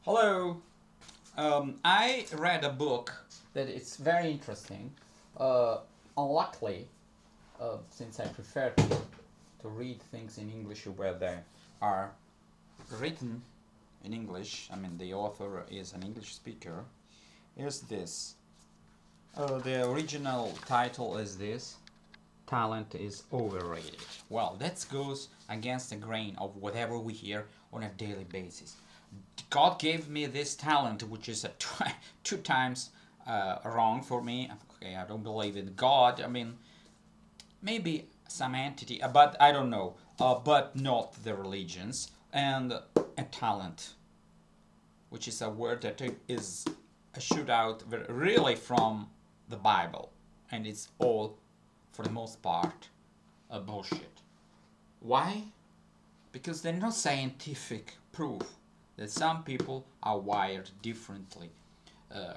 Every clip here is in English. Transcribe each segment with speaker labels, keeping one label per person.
Speaker 1: Hello. I read a book that it's very interesting. Uh, Unluckily, since I prefer to read things in English where they are written in English, I mean the author is an English speaker, is this. The original title is this: Talent is overrated. Well, that goes against the grain of whatever we hear on a daily basis. God gave me this talent, which is two times wrong for me. Okay, I don't believe in God. I mean, maybe some entity, but I don't know. But not the religions. And a talent, which is a word that is a shootout really from the Bible, and it's all, for the most part, a bullshit. Why? Because there's no scientific proof that some people are wired differently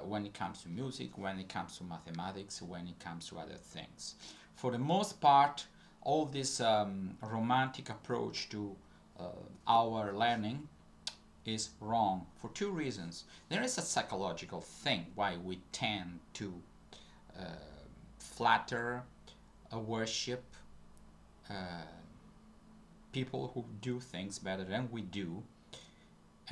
Speaker 1: when it comes to music, when it comes to mathematics, when it comes to other things. For the most part, all this romantic approach to our learning is wrong for two reasons. There is a psychological thing why we tend to uh, flatter, worship uh, people who do things better than we do,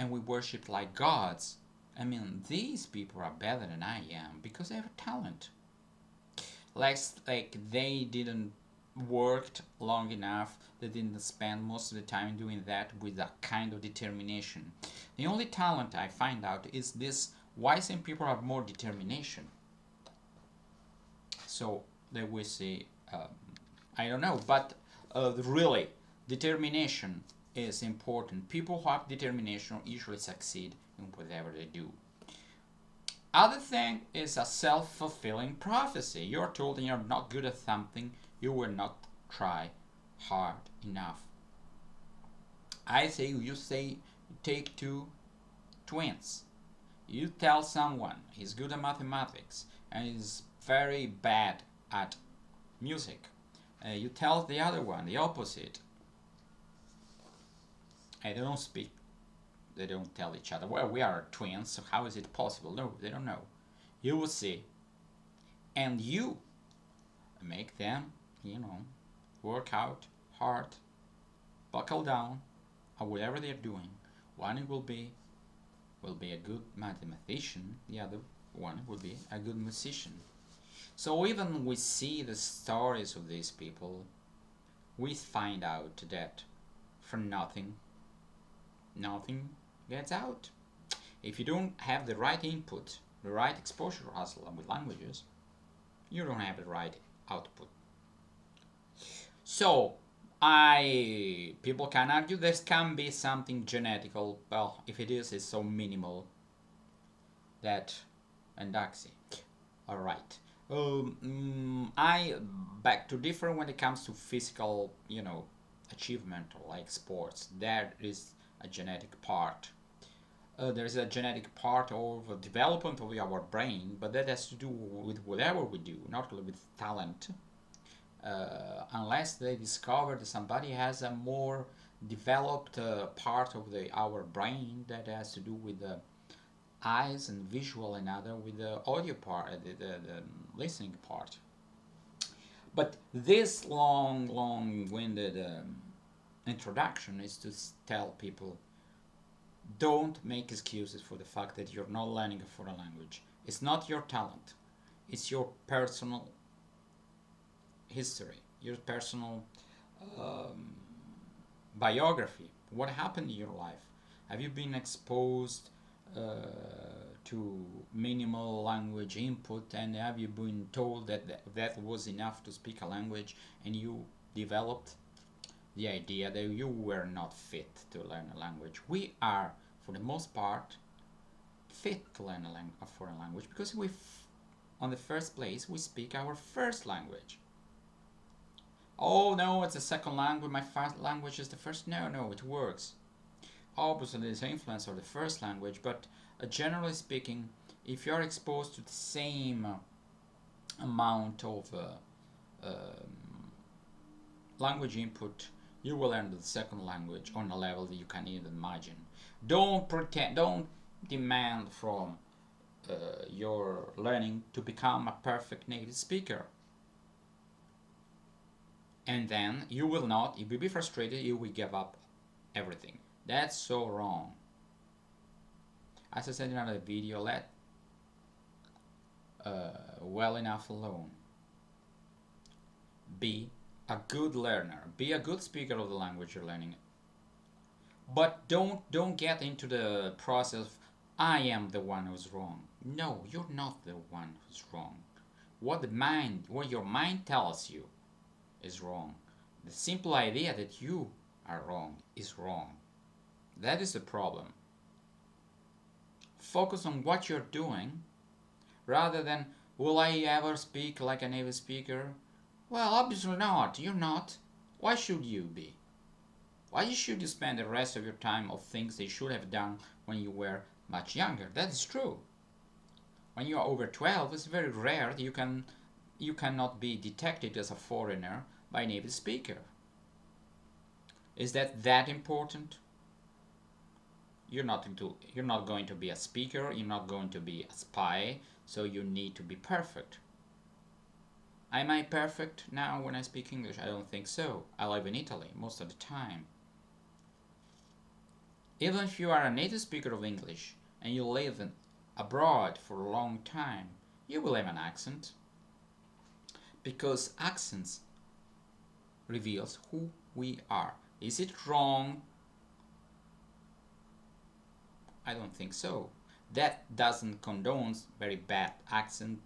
Speaker 1: and we worship like gods. I mean, these people are better than I am because they have talent. Like they didn't worked long enough, they didn't spend most of the time doing that with that kind of determination. The only talent I find out is this: why some people have more determination. So they will say, I don't know, but really, determination is important. People who have determination usually succeed in whatever they do. Other thing is a self-fulfilling prophecy. You're told you're not good at something, you will not try hard enough. I say, you take two twins. You tell someone he's good at mathematics and he's very bad at music. You tell the other one the opposite. And they don't speak. They don't tell each other, well, we are twins, so how is it possible? No, they don't know. You will see. And you make them, work out hard, buckle down, or whatever they're doing. One will be a good mathematician, the other one will be a good musician. So even we see the stories of these people, we find out that from nothing gets out. If you don't have the right input, the right exposure hustle with languages, you don't have the right output. So people can argue this can be something genetical. Well, if it is, it's so minimal that, and that's it. All right. I back to differ when it comes to physical, achievement, like sports. There is a genetic part. There is a genetic part of the development of our brain, but that has to do with whatever we do, not with talent. Unless they discover that somebody has a more developed part of our brain that has to do with the eyes and visual, and other with the audio part, the listening part. But this long-winded introduction is to tell people, don't make excuses for the fact that you're not learning a foreign language. It's not your talent. It's your personal history, your personal um, biography. What happened in your life? Have you been exposed to minimal language input, and have you been told that was enough to speak a language, and you developed the idea that you were not fit to learn a language? We are, for the most part, fit to learn a foreign language because on the first place, we speak our first language. Oh no, it's a second language, my first language is the first. No, it works. Obviously, there's influence of the first language, but generally speaking, if you're exposed to the same amount of language input, you will learn the second language on a level that you can't even imagine. Don't demand from your learning to become a perfect native speaker. And then you will not, you will be frustrated, you will give up everything. That's so wrong. As I said in another video, let well enough alone. Be a good learner, be a good speaker of the language you're learning. But don't get into the process of, I am the one who's wrong. No, you're not the one who's wrong. What your mind tells you is wrong. The simple idea that you are wrong is wrong. That is the problem. Focus on what you're doing rather than, will I ever speak like a native speaker? Well, obviously not. You're not. Why should you be? Why should you spend the rest of your time on things they should have done when you were much younger? That is true. When you are over 12, it's very rare that you cannot be detected as a foreigner by a native speaker. Is that important? You're not going to be a speaker, you're not going to be a spy, so you need to be perfect. Am I perfect now when I speak English? I don't think so. I live in Italy most of the time. Even if you are a native speaker of English and you live abroad for a long time, you will have an accent. Because accents reveals who we are. Is it wrong? I don't think so. That doesn't condone very bad accents,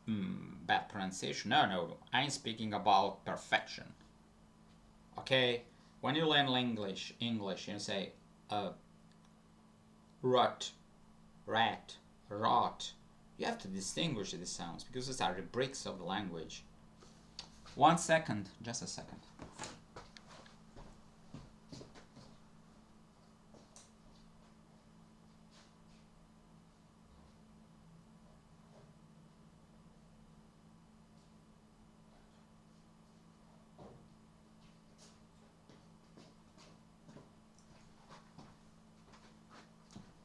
Speaker 1: bad pronunciation. No. I'm speaking about perfection. Okay? When you learn English, you say rut, rat, rot. You have to distinguish these sounds because these are the bricks of the language. 1 second, just a second.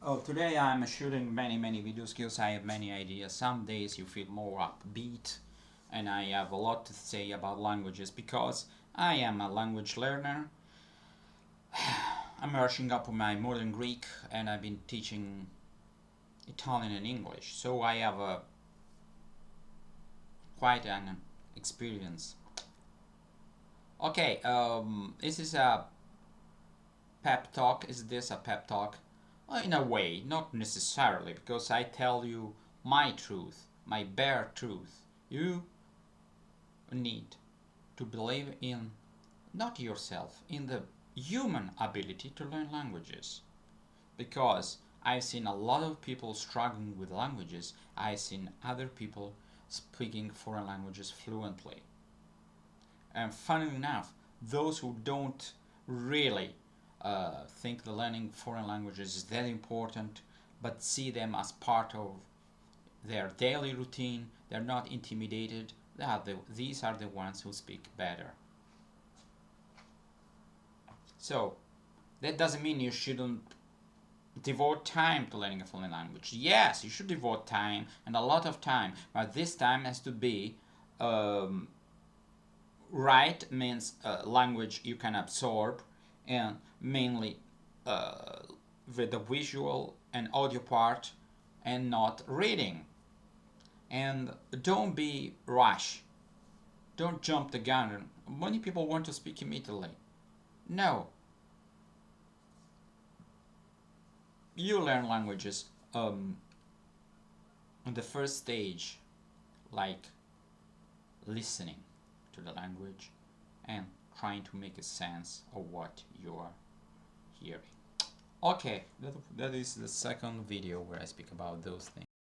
Speaker 1: Oh, today I'm shooting many videos because I have many ideas. Some days you feel more upbeat and I have a lot to say about languages because I am a language learner. I'm rushing up on my modern Greek and I've been teaching Italian and English, so I have quite an experience. Okay, this is a pep talk. Is this a pep talk? Well, in a way, not necessarily, because I tell you my truth, my bare truth. You need to believe in, not yourself, in the human ability to learn languages. Because I've seen a lot of people struggling with languages. I've seen other people speaking foreign languages fluently. And funnily enough, those who don't really think the learning foreign languages is that important, but see them as part of their daily routine, they're not intimidated, these are the ones who speak better. So, that doesn't mean you shouldn't devote time to learning a foreign language. Yes, you should devote time, and a lot of time, but this time has to be right, means language you can absorb, and mainly with the visual and audio part, and not reading. And don't be rash. Don't jump the gun. Many people want to speak immediately. No. You learn languages on the first stage, like listening to the language and trying to make a sense of what you are hearing. Okay, that is the second video where I speak about those things.